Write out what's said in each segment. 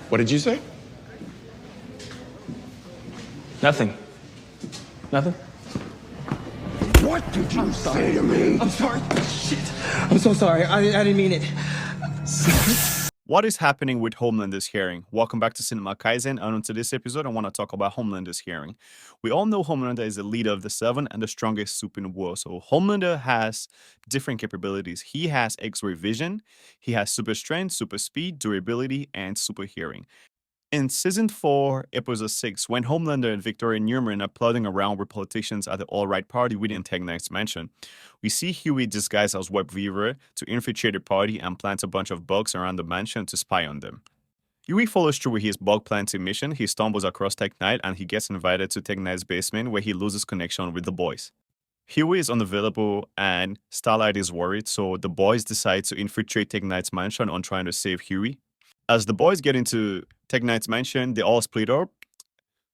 What did you say? Nothing. Nothing? What did you say to me? I'm sorry. Shit. I'm so sorry. I didn't mean it. What is happening with Homelander's hearing? Welcome back to Cinema Kaizen, and on today's episode, I want to talk about Homelander's hearing. We all know Homelander is the leader of the Seven and the strongest suit in the world. So Homelander has different capabilities. He has X-ray vision, he has super strength, super speed, durability, and super hearing. In Season 4, Episode 6, when Homelander and Victoria Newman are plodding around with politicians at the All-Right Party within Tech Knight's mansion, we see Huey disguised as Web Weaver to infiltrate the party and plant a bunch of bugs around the mansion to spy on them. Huey follows through with his bug planting mission, he stumbles across Tech Knight and he gets invited to Tech Knight's basement where he loses connection with the boys. Huey is unavailable and Starlight is worried, so the boys decide to infiltrate Tech Knight's mansion on trying to save Huey. As the boys get into Tech Knight's mansion, they all split up.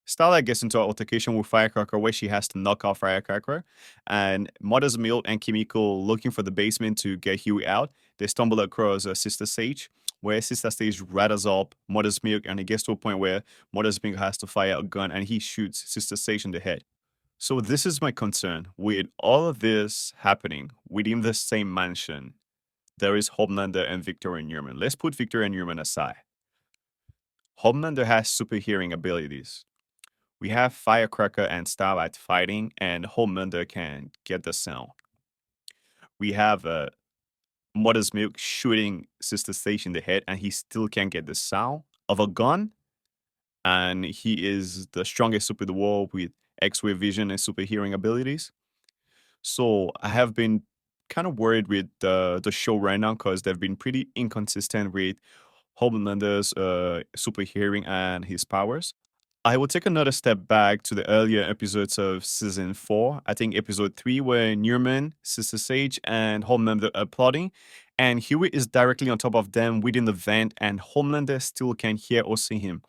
Starlight gets into an altercation with Firecracker where she has to knock out Firecracker. And Mother's Milk and Kimiko, looking for the basement to get Huey out, they stumble across Sister Sage, where Sister Sage rattles up Mother's Milk, and it gets to a point where Mother's Milk has to fire a gun and he shoots Sister Sage in the head. So this is my concern. With all of this happening within the same mansion, there is Homelander and Victoria Newman. Let's put Victoria Newman aside. Homelander has super hearing abilities. We have Firecracker and Starlight fighting, and Homelander can get the sound. We have Mother's Milk shooting Sister Sage in the head, and he still can't get the sound of a gun. And he is the strongest super in the world with X-ray vision and super hearing abilities. So I have been kind of worried with the show right now because they've been pretty inconsistent with Homelander's super hearing and his powers. I will take another step back to the earlier episodes of Season 4. I think Episode 3, where Newman, Sister Sage, and Homelander are plotting, and Huey is directly on top of them within the vent, and Homelander still can't hear or see him.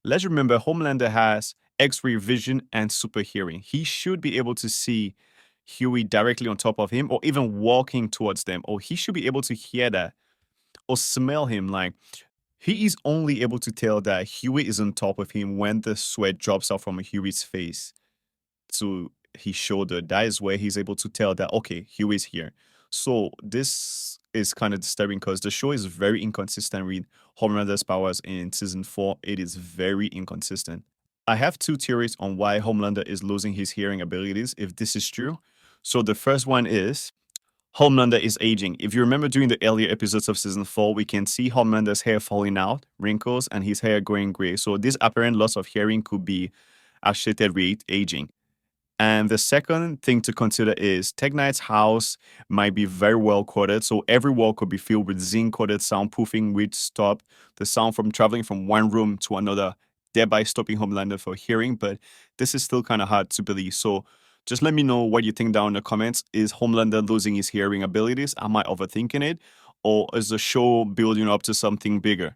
Let's remember, Homelander has X-ray vision and super hearing. He should be able to see Huey directly on top of him or even walking towards them, or he should be able to hear that or smell him. Like, he is only able to tell that Huey is on top of him when the sweat drops out from Huey's face to his shoulder. That is where he's able to tell that, okay, Huey's here. So this is kind of disturbing because the show is very inconsistent with Homelander's powers in Season 4. It is very inconsistent. I have two theories on why Homelander is losing his hearing abilities, if this is true. So the first one is Homelander is aging. If you remember during the earlier episodes of Season 4, we can see Homelander's hair falling out, wrinkles, and his hair going gray. So this apparent loss of hearing could be associated with aging. And the second thing to consider is Tech Knight's house might be very well coded. So every wall could be filled with zinc-coded soundproofing, which stop the sound from traveling from one room to another, thereby stopping Homelander from hearing. But this is still kind of hard to believe. So just let me know what you think down in the comments. Is Homelander losing his hearing abilities? Am I overthinking it? Or is the show building up to something bigger?